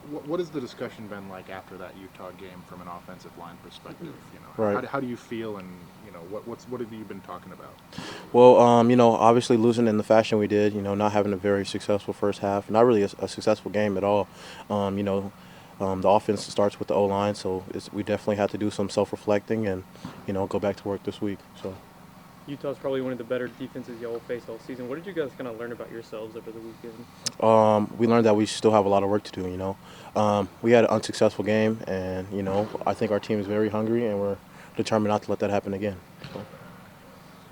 What has the discussion been like after that Utah game from an offensive line perspective? Right. How do you feel, and what have you been talking about? Well, obviously losing in the fashion we did, not having a very successful first half, not really a successful game at all. The offense starts with the O line, so we definitely had to do some self-reflecting and, go back to work this week. So. Utah's probably one of the better defenses y'all will face all season. What did you guys kind of learn about yourselves over the weekend? We learned that we still have a lot of work to do. We had an unsuccessful game, and I think our team is very hungry, and we're determined not to let that happen again. So.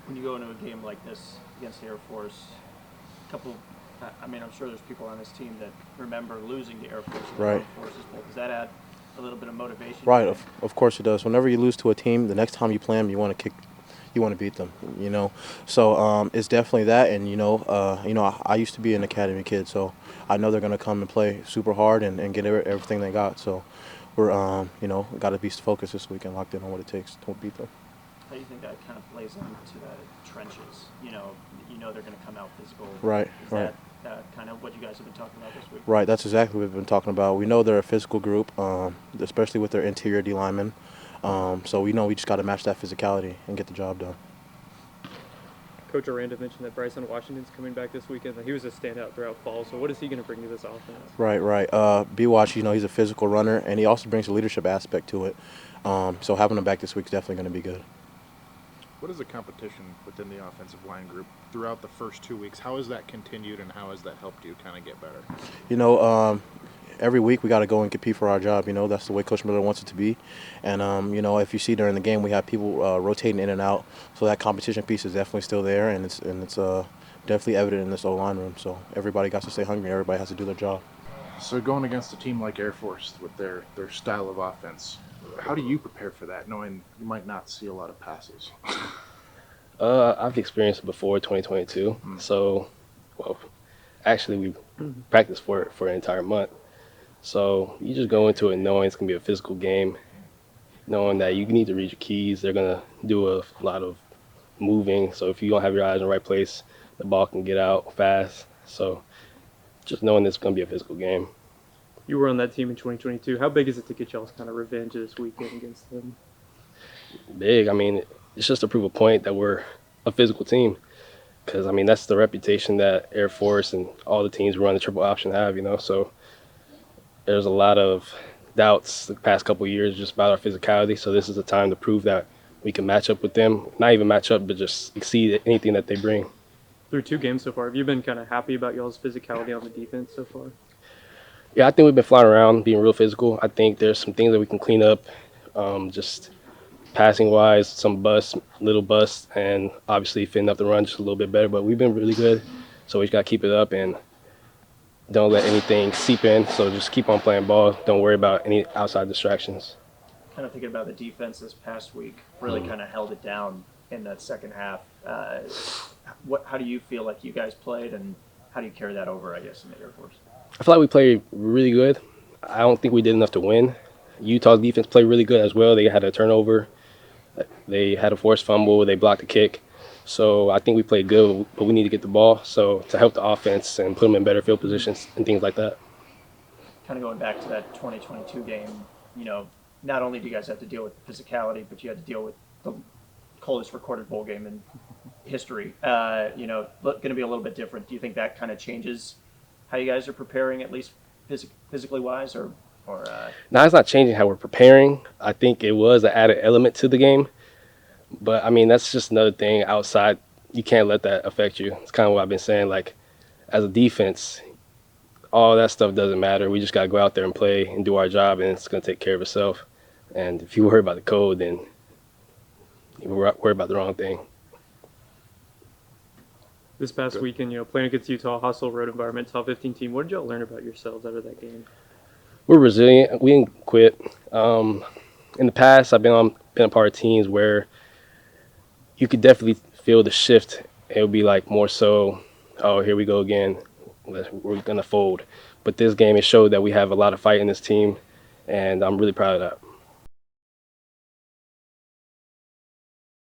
When you go into a game like this against Air Force, I'm sure there's people on this team that remember losing to Air Force in the Right. Armed Forces Bowl. Does that add a little bit of motivation? Right. Of course it does. Whenever you lose to a team, the next time you play them, you want to beat them. So it's definitely that. And I used to be an academy kid, so I know they're going to come and play super hard and get everything they got. So we're got to be focused this week and locked in on what it takes to beat them. How do you think that kind of plays into the trenches? They're going to come out physical. Right. Is Right. that kind of what you guys have been talking about this week? Right. That's exactly what we've been talking about. We know they're a physical group, especially with their interior D linemen. So we know we just got to match that physicality and get the job done. Coach Aranda mentioned that Bryson Washington's coming back this weekend. He was a standout throughout fall. So what is he going to bring to this offense? Right. B-Watch, he's a physical runner, and he also brings a leadership aspect to it. So having him back this week is definitely going to be good. What is the competition within the offensive line group throughout the first 2 weeks? How has that continued, and how has that helped you kind of get better? Every week we got to go and compete for our job. That's the way Coach Miller wants it to be. And, if you see during the game, we have people rotating in and out. So that competition piece is definitely still there, and it's definitely evident in this O-line room. So everybody got to stay hungry. Everybody has to do their job. So going against a team like Air Force with their style of offense, how do you prepare for that, knowing you might not see a lot of passes? I've experienced it before 2022. So, actually we practiced for it for an entire month. So you just go into it knowing it's going to be a physical game, knowing that you need to read your keys. They're going to do a lot of moving. So if you don't have your eyes in the right place, the ball can get out fast. So just knowing it's going to be a physical game. You were on that team in 2022. How big is it to get y'all's kind of revenge this weekend against them? Big. It's just to prove a point that we're a physical team. Because, that's the reputation that Air Force and all the teams who run the triple option have, So there's a lot of doubts the past couple of years just about our physicality. So this is the time to prove that we can match up with them. Not even match up, but just exceed anything that they bring. Through 2 games so far, have you been kind of happy about y'all's physicality on the defense so far? Yeah, I think we've been flying around, being real physical. I think there's some things that we can clean up, just passing-wise, some little busts, and obviously fitting up the run just a little bit better. But we've been really good, so we just got to keep it up and don't let anything seep in. So just keep on playing ball. Don't worry about any outside distractions. Kind of thinking about the defense this past week, really kind of held it down in that second half. How do you feel like you guys played, and how do you carry that over, I guess, in the Air Force? I feel like we played really good. I don't think we did enough to win. Utah's defense played really good as well. They had a turnover. They had a forced fumble. They blocked a kick. So I think we played good, but we need to get the ball. So to help the offense and put them in better field positions and things like that. Kind of going back to that 2022 game, not only do you guys have to deal with physicality, but you had to deal with the coldest recorded bowl game in history. Going to be a little bit different. Do you think that kind of changes how you guys are preparing, at least physically wise, or? Now, it's not changing how we're preparing. I think it was an added element to the game. But, that's just another thing outside. You can't let that affect you. It's kind of what I've been saying. Like, as a defense, all that stuff doesn't matter. We just got to go out there and play and do our job, and it's going to take care of itself. And if you worry about the code, then you worry about the wrong thing. This past weekend, playing against Utah, hostile road environment, top 15 team. What did y'all learn about yourselves out of that game? We're resilient. We didn't quit. In the past, I've been a part of teams where you could definitely feel the shift. It would be like more so, oh, here we go again. We're going to fold. But this game, it showed that we have a lot of fight in this team, and I'm really proud of that.